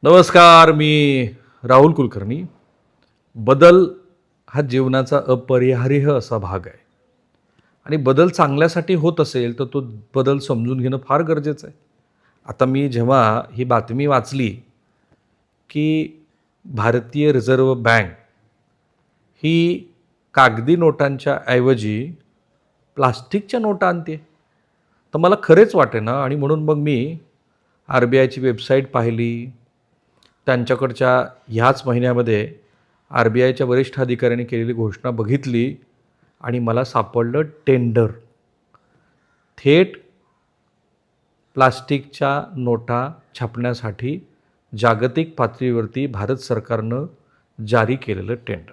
नमस्कार. मी राहुल कुलकर्णी. बदल हा जीवनाचा अपरिहार्य असा भाग आहे आणि बदल चांगल्यासाठी होत असेल तर तो बदल समजून घेणं फार गरजेचं आहे. आता मी जेव्हा ही बातमी वाचली की भारतीय रिझर्व्ह बँक ही कागदी नोटांच्या ऐवजी प्लास्टिकच्या नोटा आणते, तर मला खरेच वाटेना आणि म्हणून मग मी RBIची वेबसाईट पाहिली. त्यांच्याकडच्या ह्याच महिन्यामध्ये RBIच्या वरिष्ठ अधिकाऱ्यांनी केलेली घोषणा बघितली आणि मला सापडलं टेंडर. थेट प्लास्टिकच्या नोटा छापण्यासाठी जागतिक पातळीवरती भारत सरकारनं जारी केलेलं टेंडर.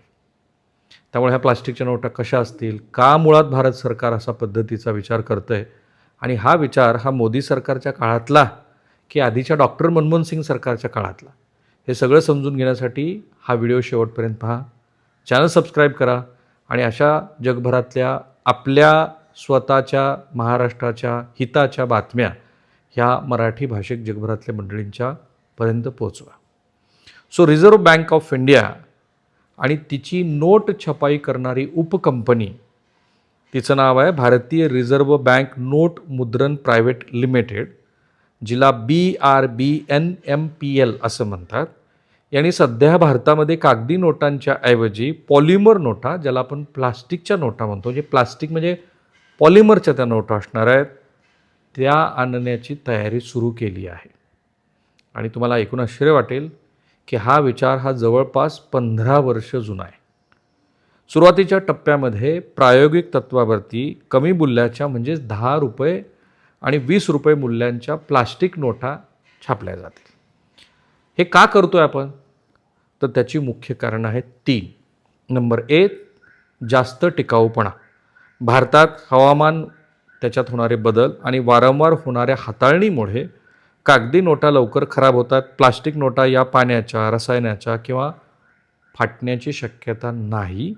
त्यामुळे ह्या प्लास्टिकच्या नोटा कशा असतील, का मुळात भारत सरकार असा पद्धतीचा विचार करतं आहे आणि हा विचार हा मोदी सरकारच्या काळातला की आधीच्या डॉक्टर मनमोहन सिंग सरकारच्या काळातला, हे सगळं समजून घेण्यासाठी हा व्हिडिओ शेवटपर्यंत पहा. चॅनल सबस्क्राईब करा आणि अशा जगभरातल्या आपल्या स्वतःच्या महाराष्ट्राच्या हिताच्या बातम्या ह्या मराठी भाषिक जगभरातल्या मंडळींच्या पर्यंत पोहोचवा. रिझर्व्ह बँक ऑफ इंडिया आणि तिची नोट छपाई करणारी उपकंपनी, तिचं नाव आहे भारतीय रिझर्व्ह बँक नोट मुद्रण प्रायव्हेट लिमिटेड, जिला BRBNMPL असं म्हणतात, यांनी सध्या भारतामध्ये कागदी नोटांच्या ऐवजी पॉलिमर नोटा, ज्याला आपण प्लास्टिकच्या नोटा म्हणतो, म्हणजे प्लास्टिक म्हणजे पॉलिमरच्या त्या नोटा असणार आहेत, त्या आणण्याची तयारी सुरू केली आहे. आणि तुम्हाला ऐकून आश्चर्य वाटेल की हा विचार हा जवळपास 15 वर्ष जुना आहे. सुरुवातीच्या टप्प्यामध्ये प्रायोगिक तत्वावरती कमी मूल्याच्या म्हणजेच ₹10 आणि ₹20 मूल्यांच्या प्लास्टिक नोटा छापल्या जातील. हे का करतोय आपण? तर त्याची मुख्य कारणं आहेत 3. नंबर 1, जास्त टिकाऊपणा. भारतात हवामान, त्याच्यात होणारे बदल आणि वारंवार होणाऱ्या हाताळणीमुळे कागदी नोटा लवकर खराब होतात. प्लास्टिक नोटा या पाण्याच्या, रसायनाच्या किंवा फाटण्याची शक्यता नाही.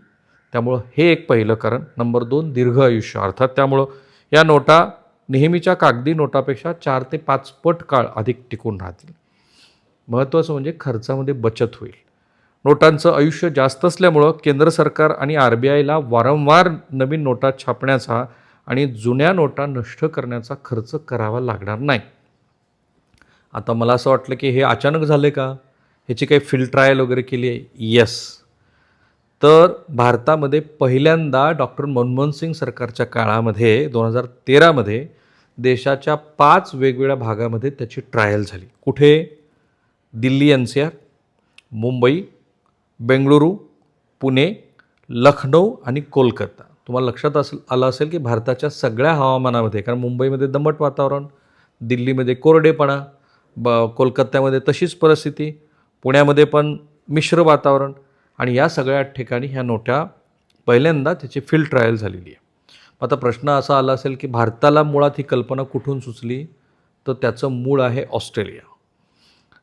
त्यामुळं हे एक पहिलं कारण. नंबर 2, दीर्घ आयुष्य. अर्थात त्यामुळं या नोटा नेहमीच्या कागदी नोटापेक्षा 4 ते 5 पट काळ अधिक टिकून राहतील. महत्त्वाचं म्हणजे खर्चामध्ये बचत होईल. नोटांचं आयुष्य जास्त असल्यामुळं केंद्र सरकार आणि RBIला वारंवार नवीन नोटा छापण्याचा आणि जुन्या नोटा नष्ट करण्याचा खर्च करावा लागणार नाही. आता मला असं वाटलं की हे अचानक झाले का? ह्याची काही फील्ड ट्रायल वगैरे केली आहे? येस. तर भारतामध्ये पहिल्यांदा डॉक्टर मनमोहन सिंग सरकारच्या काळामध्ये 2013मध्ये देशाच्या 5 वेगवेगळ्या भागामध्ये त्याची ट्रायल झाली. कुठे? दिल्ली NCR, मुंबई, बेंगळुरू, पुणे, लखनौ आणि कोलकाता. तुम्हाला लक्षात आलं असेल की भारताच्या सगळ्या हवामानामध्ये, कारण मुंबईमध्ये दमट वातावरण, दिल्लीमध्ये कोरडेपणा, कोलकात्यामध्ये तशीच परिस्थिती, पुण्यामध्ये पण मिश्र वातावरण, आणि या सगळ्या ठिकाणी ह्या नोटा पहिल्यांदा त्याची फील्ड ट्रायल झालेली आहे. आता प्रश्न असा आला असेल की भारताला मुळात ही कल्पना कुठून सुचली? तर त्याचं मूळ आहे ऑस्ट्रेलिया.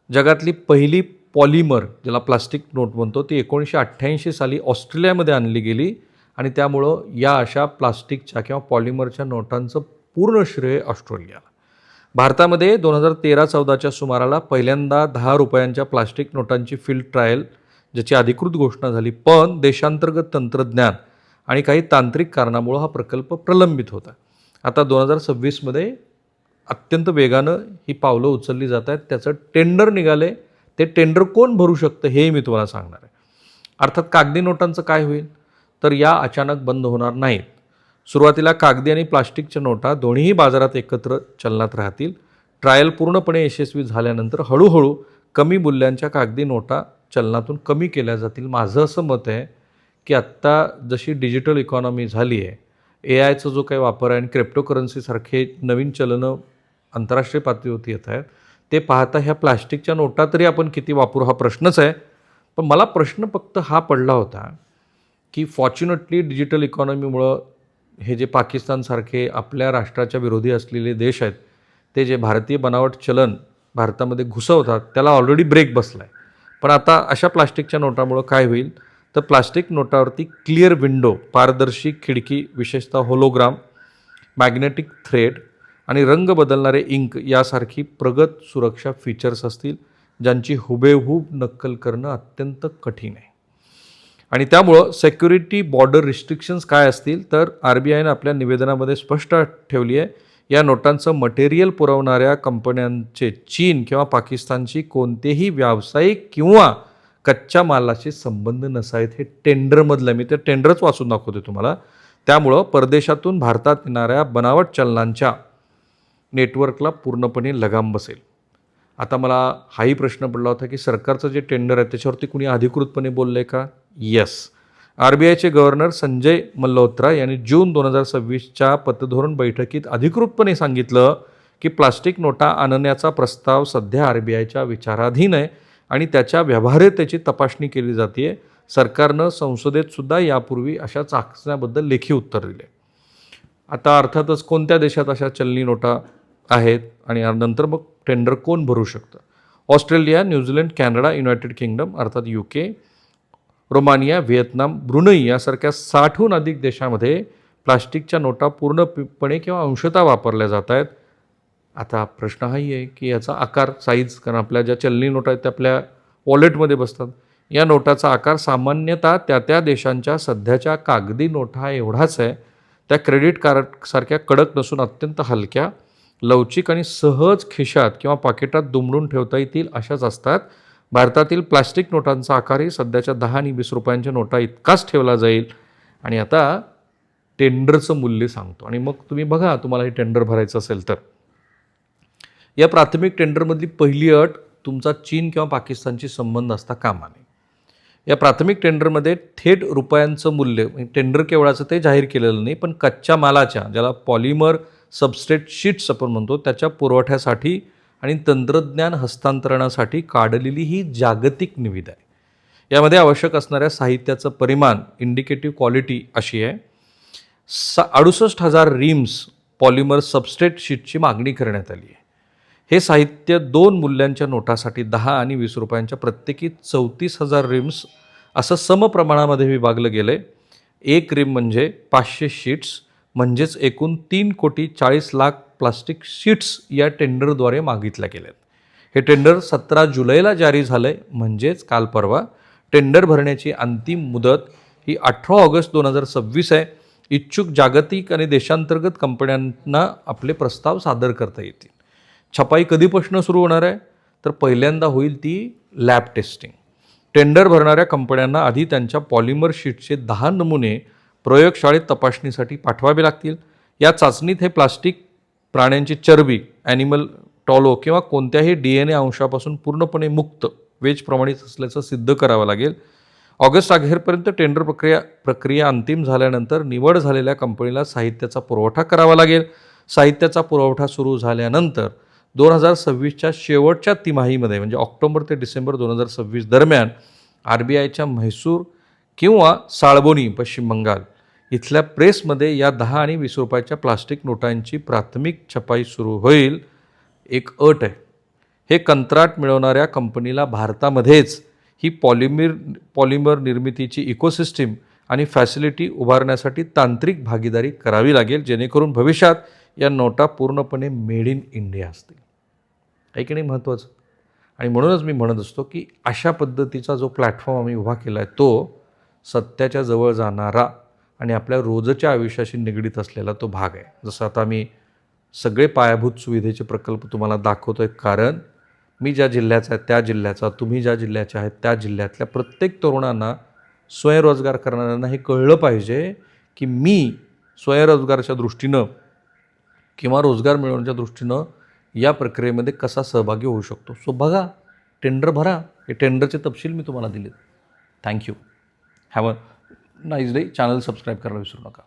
जगातली पहिली पॉलिमर, ज्याला प्लास्टिक नोट म्हणतो, ती 1988 साली ऑस्ट्रेलियामध्ये आणली गेली आणि त्यामुळं या अशा प्लास्टिकच्या किंवा पॉलिमरच्या नोटांचं पूर्ण श्रेय ऑस्ट्रेलियाला. भारतामध्ये 2013-14च्या सुमाराला पहिल्यांदा ₹10 प्लास्टिक नोटांची फील्ड ट्रायल, ज्याची अधिकृत घोषणा झाली, पण देशांतर्गत तंत्रज्ञान आणि काही तांत्रिक कारणामुळं हा प्रकल्प प्रलंबित होता. आता 2026मध्ये अत्यंत वेगानं ही पावलं उचलली जात आहेत. त्याचं टेंडर निघाले. ते टेंडर कोण भरू शकतं हेही मी तुम्हाला सांगणार आहे. अर्थात कागदी नोटांचं काय होईल? तर या अचानक बंद होणार नाहीत. सुरुवातीला कागदी आणि प्लास्टिकच्या नोटा दोन्हीही बाजारात एकत्र चलनात राहतील. ट्रायल पूर्णपणे यशस्वी झाल्यानंतर हळूहळू कमी मूल्यांच्या कागदी नोटा चलनातून कमी केल्या जातील. माझं असं मत आहे की आत्ता जशी डिजिटल इकॉनॉमी झाली आहे, AIचा जो काही वापर आहे आणि क्रिप्टोकरन्सीसारखे नवीन चलनं आंतरराष्ट्रीय पातळीवरती येत आहेत, ते पाहता ह्या प्लास्टिकच्या नोटा तरी आपण किती वापरू हा प्रश्नच आहे. पण मला प्रश्न फक्त हा पडला होता की फॉर्च्युनेटली डिजिटल इकॉनॉमीमुळं हे जे पाकिस्तानसारखे आपल्या राष्ट्राच्या विरोधी असलेले देश आहेत, ते जे भारतीय बनावट चलन भारतामध्ये घुसवतात, त्याला ऑलरेडी ब्रेक बसला आहे. पण आता अशा प्लास्टिकच्या नोटामुळं काय होईल? तर प्लास्टिक नोटावरती क्लिअर विंडो, पारदर्शी खिडकी, विशेषतः होलोग्राम, मॅग्नेटिक थ्रेड आणि रंग बदलणारे इंक यासारखी प्रगत सुरक्षा फीचर्स असतील, ज्यांची हुबेहूब नक्कल करणं अत्यंत कठीण आहे. आणि त्यामुळं सेक्युरिटी बॉर्डर रिस्ट्रिक्शन्स काय असतील तर RBIनं आपल्या निवेदनामध्ये स्पष्ट ठेवली आहे, या नोटांचं मटेरियल पुरवणाऱ्या कंपन्यांचे चीन किंवा पाकिस्तानशी कोणतेही व्यावसायिक किंवा कच्च्या मालाशी संबंध नसावेत. हे टेंडरमधलं, मी ते टेंडरच वाचून दाखवते तुम्हाला. त्यामुळं परदेशातून भारतात येणाऱ्या बनावट चलनांच्या नेटवर्कला पूर्णपणे लगाम बसेल. आता मला हाही प्रश्न पडला होता की सरकारचं जे टेंडर आहे त्याच्यावरती कुणी अधिकृतपणे बोललं आहे का? येस. RBIचे गव्हर्नर संजय मल्होत्रा यांनी जून 2026च्या पतधोरण बैठकीत अधिकृतपणे सांगितलं की प्लास्टिक नोटा आणण्याचा प्रस्ताव सध्या RBIच्या विचाराधीन आहे आणि त्याच्या व्यवहार्यतेची तपासणी केली जाते. सरकारनं संसदेत सुद्धा यापूर्वी अशा चाचण्याबद्दल लेखी उत्तर दिले. आता अर्थातच कोणत्या देशात अशा चलनी नोटा आहेत आणि नंतर मग टेंडर कोण भरू शकतं? Australia, New Zealand, Canada, United kingdom अर्थात UK, रोमानिया, व्हिएतनाम, ब्रुनई यासारख्या 60हून अधिक देशामध्ये प्लास्टिकच्या नोटा पूर्णपणे किंवा अंशतः वापरल्या जात आहेत. आता प्रश्न हाही आहे की याचा आकार, साईज, कारण आपल्या ज्या चलनी नोटा आहेत त्या आपल्या वॉलेटमध्ये बसतात. या नोटाचा आकार सामान्यतः त्या देशांच्या सध्याच्या कागदी नोटा एवढाच आहे. त्या क्रेडिट कार्डसारख्या कडक नसून अत्यंत हलक्या, लवचिक आणि सहज खिशात किंवा पाकिटात दुमडून ठेवता येतील अशाच असतात. भारतातील प्लास्टिक नोटांचा आकारही सध्याच्या 10 आणि 20 रुपयांच्या नोटा इतकाच ठेवला जाईल. आणि आता टेंडरचं मूल्य सांगतो आणि मग तुम्ही बघा, तुम्हाला हे टेंडर भरायचं असेल तर. या प्राथमिक टेंडरमधली पहिली अट, तुमचा चीन किंवा पाकिस्तानशी संबंध असता कामा नये. या प्राथमिक टेंडरमध्ये थेट रुपयांचं मूल्य, टेंडर केवळाचं ते जाहीर केलेलं नाही, पण कच्च्या मालाच्या, ज्याला पॉलिमर सबस्ट्रेट शीट्स आपण म्हणतो, त्याच्या पुरवठ्यासाठी आणि तंत्रज्ञान हस्तांतरणासाठी काढलेली ही जागतिक निविदा आहे. यामध्ये आवश्यक असणाऱ्या साहित्याचं परिमाण, इंडिकेटिव्ह क्वालिटी अशी आहे. 68,000 रिम्स पॉलिमर सबस्ट्रेट शीटची मागणी करण्यात आली आहे. हे साहित्य 2 मूल्यांच्या नोटासाठी 10 आणि 20 रुपयांच्या प्रत्येकी 34,000 रिम्स असं समप्रमाणामध्ये विभागलं गेलं आहे. एक रिम म्हणजे 500 शीट्स, म्हणजेच एकूण 3,40,00,000 प्लास्टिक शीट्स या टेंडरद्वारे मागितल्या गेल्यात. हे टेंडर 17 जुलैला जारी झालं आहे, म्हणजेच काल परवा. टेंडर भरण्याची अंतिम मुदत ही 18 ऑगस्ट 2026 आहे. इच्छुक जागतिक आणि देशांतर्गत कंपन्यांना आपले प्रस्ताव सादर करता येतील. छपाई कधीपासून सुरू होणार आहे? तर पहिल्यांदा होईल ती लॅब टेस्टिंग. टेंडर भरणाऱ्या कंपन्यांना आधी त्यांच्या पॉलिमर शीटचे 10 नमुने प्रयोगशाळेत तपासणीसाठी पाठवावे लागतील. या चाचणीत हे प्लास्टिक प्राण्यांची चरबी, ॲनिमल टॉलो किंवा कोणत्याही DNA अंशापासून पूर्णपणे मुक्त, वेज प्रमाणित असल्याचं सिद्ध करावं लागेल. ऑगस्ट अखेरपर्यंत टेंडर प्रक्रिया अंतिम झाल्यानंतर निवड झालेल्या कंपनीला साहित्याचा पुरवठा करावा लागेल. साहित्याचा पुरवठा सुरू झाल्यानंतर 2026च्या शेवटच्या तिमाहीमध्ये, म्हणजे ऑक्टोबर ते डिसेंबर 2026 दरम्यान RBIच्या म्हैसूर किंवा साळबोनी, पश्चिम बंगाल इथल्या प्रेसमध्ये या 10 आणि 20 रुपयाच्या प्लास्टिक नोटांची प्राथमिक छपाई सुरू होईल. एक अट आहे, हे कंत्राट मिळवणाऱ्या कंपनीला भारतामध्येच ही पॉलिमर निर्मितीची इकोसिस्टीम आणि फॅसिलिटी उभारण्यासाठी तांत्रिक भागीदारी करावी लागेल, जेणेकरून भविष्यात या नोटा पूर्णपणे मेड इन इंडिया असतील. आहे की नाही महत्त्वाचं? आणि म्हणूनच मी म्हणत असतो की अशा पद्धतीचा जो प्लॅटफॉर्म आम्ही उभा केला आहे, तो सत्याच्या जवळ जाणारा आणि आपल्या रोजच्या आयुष्याशी निगडीत असलेला तो भाग आहे. जसं आता मी सगळे पायाभूत सुविधेचे प्रकल्प तुम्हाला दाखवतो आहे, कारण मी ज्या जिल्ह्याचा आहे त्या जिल्ह्याचा, तुम्ही ज्या जिल्ह्याच्या आहेत त्या जिल्ह्यातल्या प्रत्येक तरुणांना, स्वयंरोजगार करणाऱ्यांना हे कळलं पाहिजे की मी स्वयंरोजगाराच्या दृष्टीनं किंवा रोजगार मिळवण्याच्या दृष्टीनं या प्रक्रियेमध्ये कसा सहभागी होऊ शकतो. सो बघा, टेंडर भरा. हे टेंडरचे तपशील मी तुम्हाला दिलेत. Thank you. Have a nice day. Channel subscribe करायला विसरू नका.